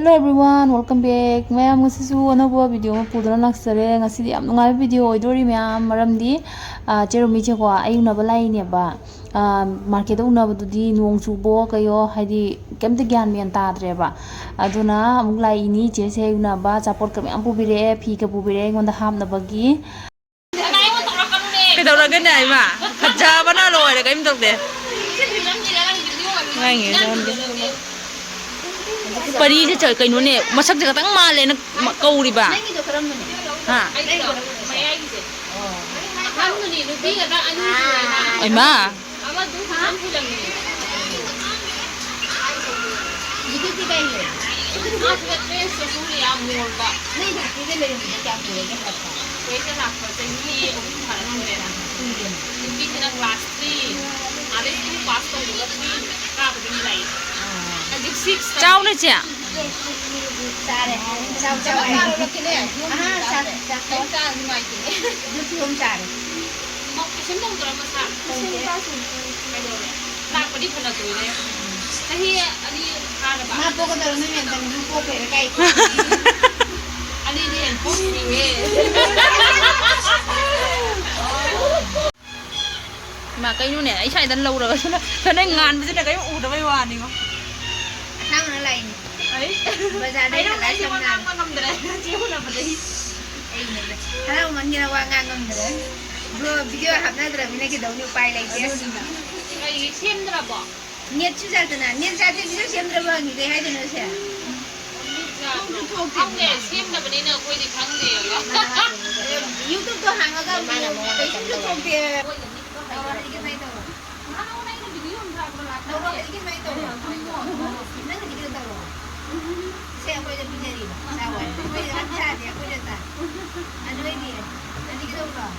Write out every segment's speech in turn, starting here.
Hello everyone, welcome back. Mayam ngasisu anaba video ma pudana laksare ngasi yam nungai video oidori mayam maramdi cheromi che ko ayuna balai ne ba market una badudi nuang chubo kayo haidi kemte gyan men tadre ba aduna amuk lai ini che se una ba support kam am pubire phi ka pubire ngonda hamna bagi Kedauragan ay ma khajaba na loy ra kaim tokde ngai nge donde Pari je choi kaino ne masak je katang male na kauri ba ha ai ma Cháu nữa chị ạ. Mà cái này ấy chạy đến lâu rồi cho nên ngàn với cái u đó mới hoàn đi không? Thang nó lạnh ấy bây giờ đây là lái xong ngang ngâm đấy chiếu là vật đấy thang mà như là qua ngang ngâm đấy vừa video học ra rồi mình cái đầu như bay lại kia cái xem ra bỏ nhiệt chứ ra từ nào nhiệt ra thì video xem ra bao nhiêu cái hay thì nó sẽ không để xem là bên nào quay thì không để YouTube tôi hàng ở đâu cái YouTube không tiền Saya boleh jadi jadi, sawat. Boleh lancar dia, boleh tak. Anu ini, nanti kita ulah.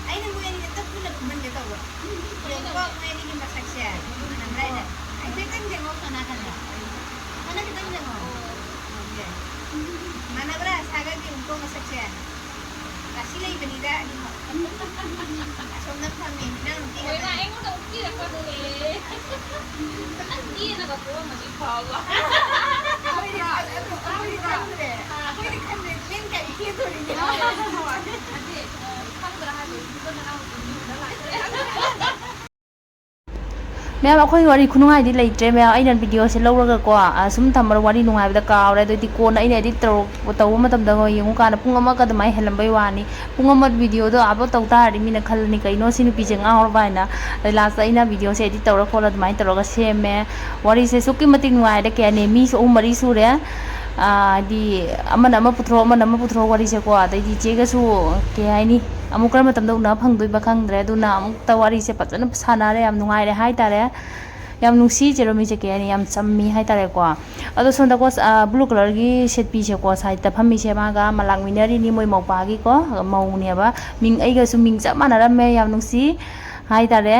Aina mo yan ito pula benda tahu. Yang kau main ini masak siapa? Mana mereka? Aina kan jangan mau sana kan? Mana kita jangan mau? Mana berasa agak dia untuk masak siapa? Kasih lagi benda ni. Somnam kami nang. Oi lah, enggak tahu dia apa boleh. Nanti nak apa masih kau. Mẹ bảo khơi wari khunu ngai di lấy tre mẹ ai nan video se lâu rồi qua sum tham mar wari nungai bida kaw ra doi ko na ine edit tau ma tam da ngoi yung kana pung ama ka mai helam bai wani pung ama video do abo tau ta ri mina khal ni kai no sinu pi jeng a hor bai na last ina video se edit tau ra khola mai tau ga se me wari se suki mating ngai da ke ne mi so mari su re di amana ma putro wari se ko dai di che ga su ke ai ni amuk kar matam da una phang doi ba khang dre du na amuk ta wari se patana sana re am nungai re hai ta re yam nungsi cheromi che ke ni yam chammi hai ta re ko ado sonda ko blue color gi set pi che ko sai ta phami se ma ga malang winari ni moi mau pa gi ko mau ne ba ming ai ga su ming cha ma na ra me yam nungsi hai ta re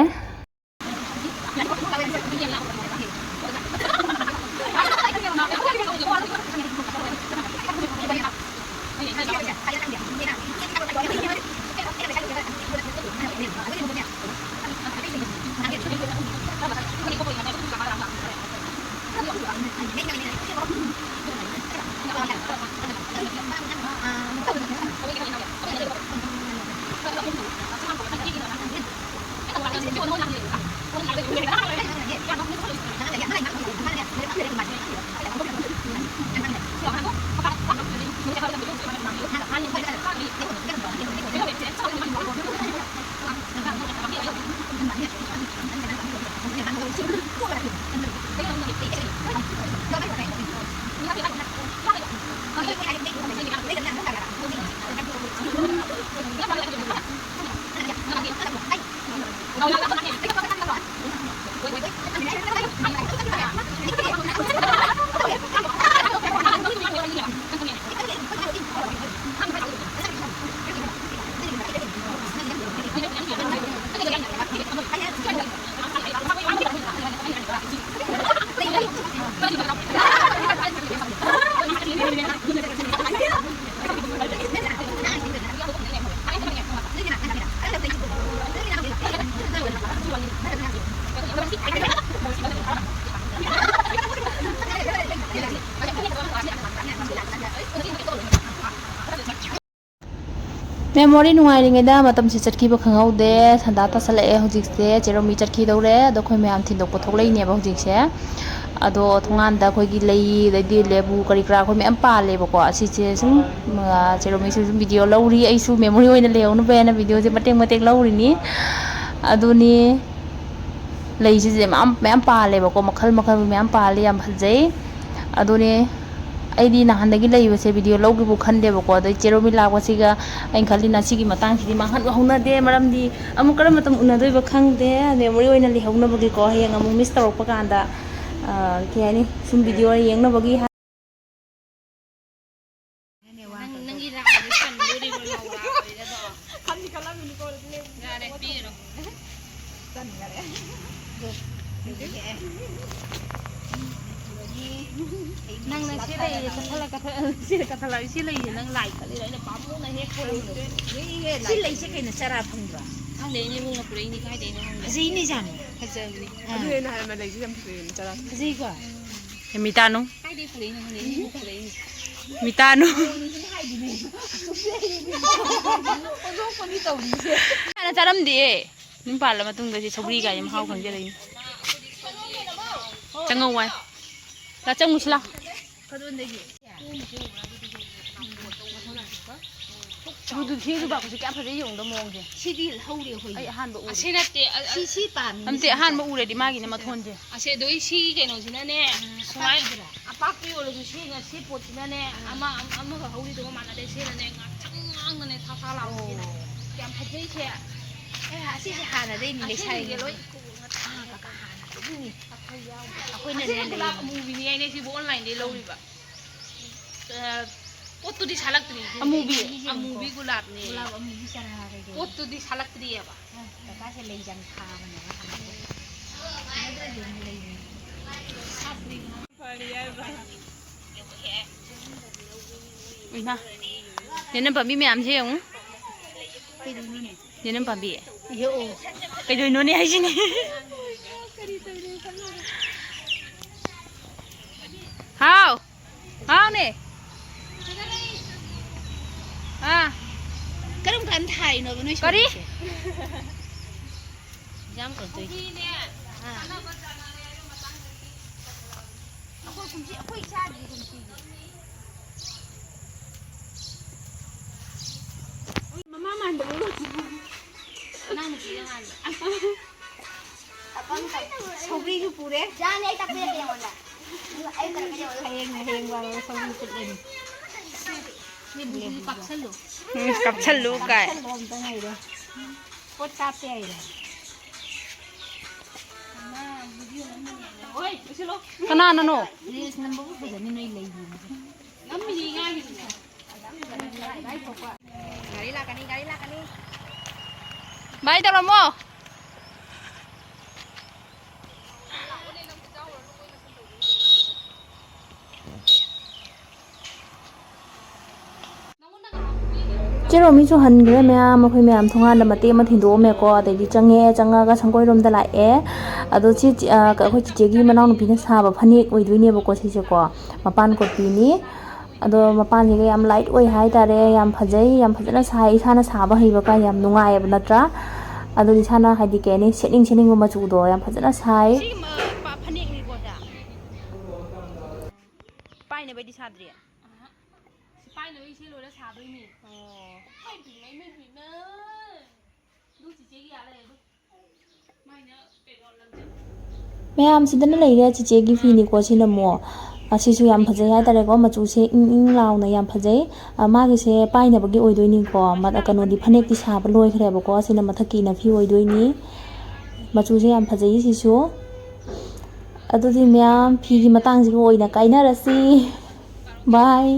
memory ꯅꯨꯡꯉꯥꯏꯔꯤꯉꯩꯗ ꯃꯇꯝꯁꯤ ꯆꯠꯈꯤꯕ ꯈꯪꯍꯧꯗꯦ ꯁꯟꯗꯥ ꯇꯥꯁꯜꯂꯛꯑꯦ ꯍꯧꯖꯤꯛꯁꯦ ꯆꯦꯔꯣꯃꯤ ꯆꯠꯈꯤꯗꯧꯔꯦ ꯑꯗꯣ ꯑꯩꯈꯣꯏ ꯃꯌꯥꯝ ꯊꯤꯟꯗꯣꯛꯄ ꯊꯣꯛꯂꯛꯏꯅꯦꯕ ꯍꯧꯖꯤꯛꯁꯦ ꯑꯗꯣ ꯊꯣꯡꯒꯥꯟꯗ ꯑꯩꯈꯣꯏꯒꯤ ꯂꯩ ꯑꯗꯩꯗꯤ ꯂꯦꯕꯨ ꯀꯔꯤ ꯀꯔꯥ ꯑꯩꯈꯣꯏ ꯃꯌꯥꯝ ꯄꯥꯜꯂꯦꯕꯀꯣ ꯑꯁꯤꯁꯦ ꯁꯨꯝ ꯆꯦꯔꯣꯃꯤꯁꯨ ꯁꯨꯝ ꯚꯤꯗꯤꯑꯣ ꯂꯧꯔꯤ ꯑꯩꯁꯨ ꯃꯦꯃꯣꯔꯤ ꯑꯣꯏꯅ ꯂꯩꯍꯧꯅꯕ ꯍꯥꯏꯅ ꯚꯤꯗꯤꯑꯣꯁꯦ ꯃꯇꯦꯛ ꯃꯇꯦꯛ ꯂꯧꯔꯤꯅꯤ ꯑꯗꯨꯅꯤ ꯂꯩꯁꯤꯁꯦ ꯃꯌꯥꯝ ꯄꯥꯜꯂꯦꯕꯀꯣ ꯃꯈꯜ ꯃꯈꯜ ꯃꯌꯥꯝ ꯄꯥꯜꯂꯦ ꯌꯥꯝ ꯐꯖꯩ ꯑꯗꯨꯅꯦ ꯑꯩꯗꯤ ꯅꯍꯥꯟꯗꯒꯤ ꯂꯩꯕꯁꯦ ꯚꯤꯗꯤꯑꯣ ꯂꯧꯒꯦꯕꯨ ꯈꯟꯗꯦꯕꯀꯣ ꯑꯗꯩ ꯆꯦꯔꯣꯃꯤ ꯂꯥꯛꯄꯁꯤꯒ ꯑꯩꯅ ꯈꯜꯂꯤꯅ ꯁꯤꯒꯤ ꯃꯇꯥꯡꯁꯤꯗꯤ ꯃꯥꯡꯍꯟꯕ ꯍꯧꯅꯗꯦ ꯃꯔꯝꯗꯤ ꯑꯃꯨꯛ ꯀꯔꯝꯕ ꯃꯇꯝ ꯎꯅꯗꯣꯏꯕ ꯈꯪꯗꯦ ꯃꯦꯃꯣꯔꯤ ꯑꯣꯏꯅ ꯂꯩꯍꯧꯅꯕꯒꯤꯀꯣ ꯍꯌꯦꯡ ꯑꯃꯨꯛ ꯃꯤꯁ ꯇꯧꯔꯛꯄ ꯀꯥꯟꯗ ꯀꯩ ꯍꯥꯏꯅꯤ ꯁꯨꯝ ꯚꯤꯗꯤꯑꯣ ꯌꯦꯡꯅꯕꯒꯤ ꯅꯪꯒꯤ ꯔꯥꯒꯤ ꯆꯟꯗꯣꯔꯤꯕ ꯂꯥꯎꯔꯥꯕꯩꯗꯣ ꯈꯟꯗꯤ ꯈꯜꯂꯝꯃꯤꯅꯤꯀꯣ ꯌꯥꯔꯦ ꯄꯤꯔꯣ ꯆꯟꯒꯔꯦ ꯅꯪꯅ ꯁꯤ ꯂꯩꯌꯦ ꯀꯊꯂꯛ ꯁꯤ ꯂꯩꯌꯦ ꯅꯪ ꯂꯥꯏ ꯈꯠꯂꯤꯔ ꯑꯩꯅ ꯄꯥꯝꯃꯨꯅ ꯍꯦꯛ ꯄꯨꯔꯛꯑꯦ ꯁꯤ ꯂꯩꯁꯦ ꯀꯩꯅ ꯆꯔꯥ ꯐꯪꯕ꯭ꯔꯣ ꯈꯪꯗꯦ ꯏꯅꯦ ꯏꯕꯨꯡꯅ ꯄꯨꯔꯛꯏꯅꯤ ꯀꯥꯏꯗꯩꯅꯣ ꯈꯪꯗꯦ ꯐꯖꯩꯅꯦ ꯖꯥꯅꯨ ꯐꯖꯕꯅꯤ ꯑꯗꯨ ꯑꯩꯅ ꯍꯥꯏꯔꯝꯕ ꯂꯩꯁꯤ ꯌꯥꯝ ꯐꯖꯩ ꯆꯔꯥ ꯐꯖꯩꯀꯣ ꯃꯤꯇꯥꯅꯨ ꯀꯥꯏꯗꯩ ꯄꯨꯔꯛꯏꯅꯣ ꯈꯪꯗꯦ ꯏꯅꯦ ꯄꯨꯔꯛꯏꯅꯤ ꯃꯤꯇꯥꯅꯨ ꯑꯣꯟꯊꯣꯛꯄꯅꯤ ꯇꯧꯔꯤꯁꯦ ꯍꯥꯟꯅ ꯆꯥꯔꯝꯗꯦ ꯌꯨꯝ ꯄꯥꯜꯂ ꯃꯇꯨꯡꯗ ꯁꯤ ꯁꯧꯒ꯭ꯔꯤꯒꯥꯏ ꯃꯍꯥꯎ ꯈꯪꯖꯔꯛꯏꯅꯤ ꯆꯪꯉꯧ ꯋꯥꯏ ꯂꯥ ꯆꯪꯉꯨꯁꯤ ꯂꯥꯎ ꯀꯗꯣꯟꯗꯒꯤ ꯁꯤꯡꯖꯨꯕꯥꯛꯁꯦ ꯀꯌꯥꯝ ꯐꯖꯩ ꯌꯦꯡꯉꯨꯗ ꯃꯑꯣꯡꯁꯦ ꯁꯤꯗꯤ ꯍꯧꯔꯦ ꯑꯩꯈꯣꯏ ꯑꯩ ꯑꯍꯥꯟꯕ ꯎꯔꯦ ꯑꯁꯤ ꯅꯠꯇꯦ ꯁꯤ ꯄꯥꯝꯃꯤ ꯑꯝꯇꯦ ꯑꯍꯥꯟꯕ ꯎꯔꯗꯤ ꯃꯥꯒꯤꯅꯦ ꯃꯊꯣꯟꯁꯦ ꯑꯁꯤꯗꯣꯏ ꯁꯤ ꯀꯩꯅꯣꯁꯤꯅꯅꯦ ꯁꯨꯃꯥꯏꯅ ꯑꯄꯥꯛꯄꯤ ꯑꯣꯏꯔꯁꯨ ꯁꯤ ꯄꯣꯠꯁꯤꯅꯅꯦ ꯑꯃꯒ ꯍꯧꯔꯤꯗꯨꯒ ꯃꯥꯟꯅꯗꯦ ꯁꯤꯅꯅꯦ ꯉꯥꯛꯁꯪ ꯉꯥꯡꯅꯅꯦ ꯊꯥ ꯂꯥꯎꯕꯁꯤꯅ ꯌꯥꯝ ꯐꯖꯩꯁꯦ ꯑꯁꯤꯁꯦ ꯍꯥꯟꯅꯗꯩꯅꯤ ꯂꯩꯁꯥꯔꯤꯉꯩ ꯂꯣꯏ ꯑꯩꯈꯣꯏꯅꯅꯦ ꯒꯨꯂꯥꯞ ꯑꯃꯨꯕꯤꯅꯤ ꯑꯩꯅ ꯁꯤꯕꯨ ꯑꯣꯟꯂꯥꯏꯟꯗꯩ ꯂꯧꯔꯤꯕ ꯄꯣꯠꯇꯨꯗꯤ ꯁꯥꯠꯂꯛꯇ꯭ꯔꯤ ꯑꯃꯨꯕꯤ ꯒꯨꯂꯥꯞꯅꯦ ꯒꯨꯂꯥꯞ ꯑꯃꯨꯕꯤ ꯆꯔꯥ ꯀꯩꯗꯧ ꯄꯣꯠꯇꯨꯗꯤ ꯁꯥꯠꯂꯛꯇ꯭ꯔꯤꯑꯕ ꯀꯀꯥꯁꯦ ꯂꯩ ꯌꯥꯝ ꯊꯥꯕꯅꯦꯕ ꯏꯃꯥ ꯌꯦꯅꯝ ꯄꯥꯝꯕꯤ ꯃꯌꯥꯝꯁꯦ ꯌꯦꯡꯉꯨ ꯀꯩꯗꯧꯅꯣꯅꯦ ꯌꯦꯅꯝ ꯄꯥꯝꯕꯤ ꯌꯣꯛꯑꯣ ꯀꯩꯗꯣꯏꯅꯣꯅꯦ ꯍꯥꯏꯁꯤꯅꯦ ꯍꯥꯎ ꯍꯥꯎꯅꯦ ꯀꯔꯝ ꯀꯥꯟ ꯊꯥꯔꯤꯅꯣꯕ ꯅꯣꯏ ꯀꯔꯤ ꯁꯧꯒ꯭ꯔꯤꯁꯦ ꯌꯥꯝ ꯀꯧꯗꯣꯏꯅꯦ ꯑꯩꯈꯣꯏ ꯏꯆꯥꯗꯤ ꯀꯨꯝꯁꯤꯒꯤ ꯃꯃꯥ ꯃꯥꯟꯗꯕ ꯅꯪ ꯅꯨꯄꯤꯅ ꯃꯥꯟꯕ ꯁꯧꯒ꯭ꯔꯤꯁꯨ ꯄꯨꯔꯦ ꯌꯥꯅꯤ ꯑꯩ ꯇꯥꯛꯄꯤꯔꯛꯀꯦ ꯅꯉꯣꯟꯗ ꯍꯌꯦꯡ ꯋꯥꯏ ꯁꯧꯒ꯭ꯔꯤ ꯐꯨꯠꯂꯅꯤ ꯀꯥꯞꯁꯜꯂꯨ ꯀꯞꯁꯜꯂꯨ ꯀꯥꯏ ꯑꯝꯇ ꯉꯥꯏꯔꯦ ꯄꯣꯠ ꯀꯥꯞꯄꯦ ꯍꯥꯏꯔꯦ ꯍꯣꯏ ꯂꯣꯏꯁꯤꯜꯂꯣ ꯀꯅꯥꯅꯅꯣ ꯔꯤꯜꯁ ꯅꯝꯕꯕꯨ ꯐꯖꯅꯤ ꯅꯣꯏ ꯂꯩꯕꯤꯕꯁꯦ ꯅꯝꯃꯤꯅꯤ ꯉꯥꯏꯔꯤꯅꯤ ꯒꯥꯔꯤ ꯂꯥꯛꯀꯅꯤ ꯚꯥꯏ ꯇꯧꯔꯝꯃꯣ ꯆꯦꯔꯣꯃꯤꯁꯨ ꯍꯟꯈ꯭ꯔꯦ ꯃꯌꯥꯝ ꯑꯩꯈꯣꯏ ꯃꯌꯥꯝ ꯊꯣꯡꯒꯥꯟꯗ ꯃꯇꯦꯛ ꯑꯃ ꯊꯤꯟꯗꯣꯛꯑꯝꯃꯦꯀꯣ ꯑꯗꯩꯗꯤ ꯆꯪꯉꯒ ꯁꯪꯒꯣꯏꯔꯣꯝꯗ ꯂꯥꯛꯑꯦ ꯑꯗꯣ ꯁꯤ ꯑꯩꯈꯣꯏ ꯆꯤꯆꯦꯒꯤ ꯃꯅꯥꯎꯅꯨꯄꯤꯅ ꯁꯥꯕ ꯐꯅꯦꯛ ꯑꯣꯏꯗꯣꯏꯅꯦꯕꯀꯣ ꯁꯤꯁꯦꯀꯣ ꯃꯄꯥꯟ ꯀꯣꯠꯄꯤꯅꯤ ꯑꯗꯣ ꯃꯄꯥꯟꯁꯤꯒ ꯌꯥꯝ ꯂꯥꯏꯠ ꯑꯣꯏ ꯍꯥꯏꯇꯥꯔꯦ ꯌꯥꯝ ꯐꯖꯩ ꯌꯥꯝ ꯐꯖꯅ ꯁꯥꯏ ꯏꯁꯥꯅ ꯁꯥꯕ ꯍꯩꯕꯒ ꯌꯥꯝ ꯅꯨꯡꯉꯥꯏꯌꯦꯕ ꯅꯠꯇ꯭रा ꯑꯗꯨꯗꯤ ꯏꯁꯥꯅ ꯍꯥꯏꯗꯤ ꯀꯩ ꯍꯥꯏꯅꯤ ꯁꯦꯠꯅꯤꯡꯕ ꯃꯆꯨꯗꯣ ꯌꯥꯝ ꯐꯖꯅ ꯁꯥꯏ ꯐꯅꯦꯛꯅꯤꯀꯣ ꯄꯥꯏꯅꯕꯩꯗꯤ ꯁꯥꯗ꯭ꯔꯤ ꯄꯥꯏꯅꯕꯩ ꯁꯤ ꯂꯣꯏꯔ ꯁꯥꯗꯣꯏꯅꯤ ꯑꯗꯨ ꯆꯤꯆꯦꯒꯤ ꯌꯥ ꯂꯩ ꯑꯗꯨ ꯃꯥꯏꯅ ꯀꯩꯅꯣ ꯂꯝꯖꯦꯜ ꯃꯌꯥꯝ ꯁꯤꯗꯅ ꯂꯩꯔꯦ ꯆꯤꯆꯦꯒꯤ ꯐꯤꯅꯤꯀꯣ ꯁꯤꯅ ꯑꯃꯨꯛ ꯑꯁꯤꯁꯨ ꯌꯥꯝ ꯐꯖꯩ ꯍꯥꯏꯇꯥꯔꯦꯀꯣ ꯃꯆꯨꯁꯦ ꯏꯪ ꯂꯥꯎꯅ ꯌꯥꯝ ꯐꯖꯩ ꯃꯥꯒꯤꯁꯦ ꯄꯥꯏꯅꯕꯒꯤ ꯑꯣꯏꯗꯣꯏꯅꯤꯀꯣ ꯀꯩꯅꯣꯗꯤ ꯐꯅꯦꯛꯇꯤ ꯁꯥꯕ ꯂꯣꯏꯈ꯭ꯔꯦꯕꯀꯣ ꯁꯤꯅ ꯃꯊꯛꯀꯤ ꯅꯐꯤ ꯑꯣꯏꯗꯣꯏꯅꯤ ꯃꯆꯨꯁꯦ ꯌꯥꯝ ꯐꯖꯩ ꯁꯤꯁꯨ ꯑꯗꯨꯗꯤ ꯃꯌꯥꯝ ꯐꯤꯒꯤ ꯃꯇꯥꯡꯁꯤꯒ ꯑꯣꯏꯅ ꯀꯥꯏꯅꯔꯁꯤ ꯕꯥꯏ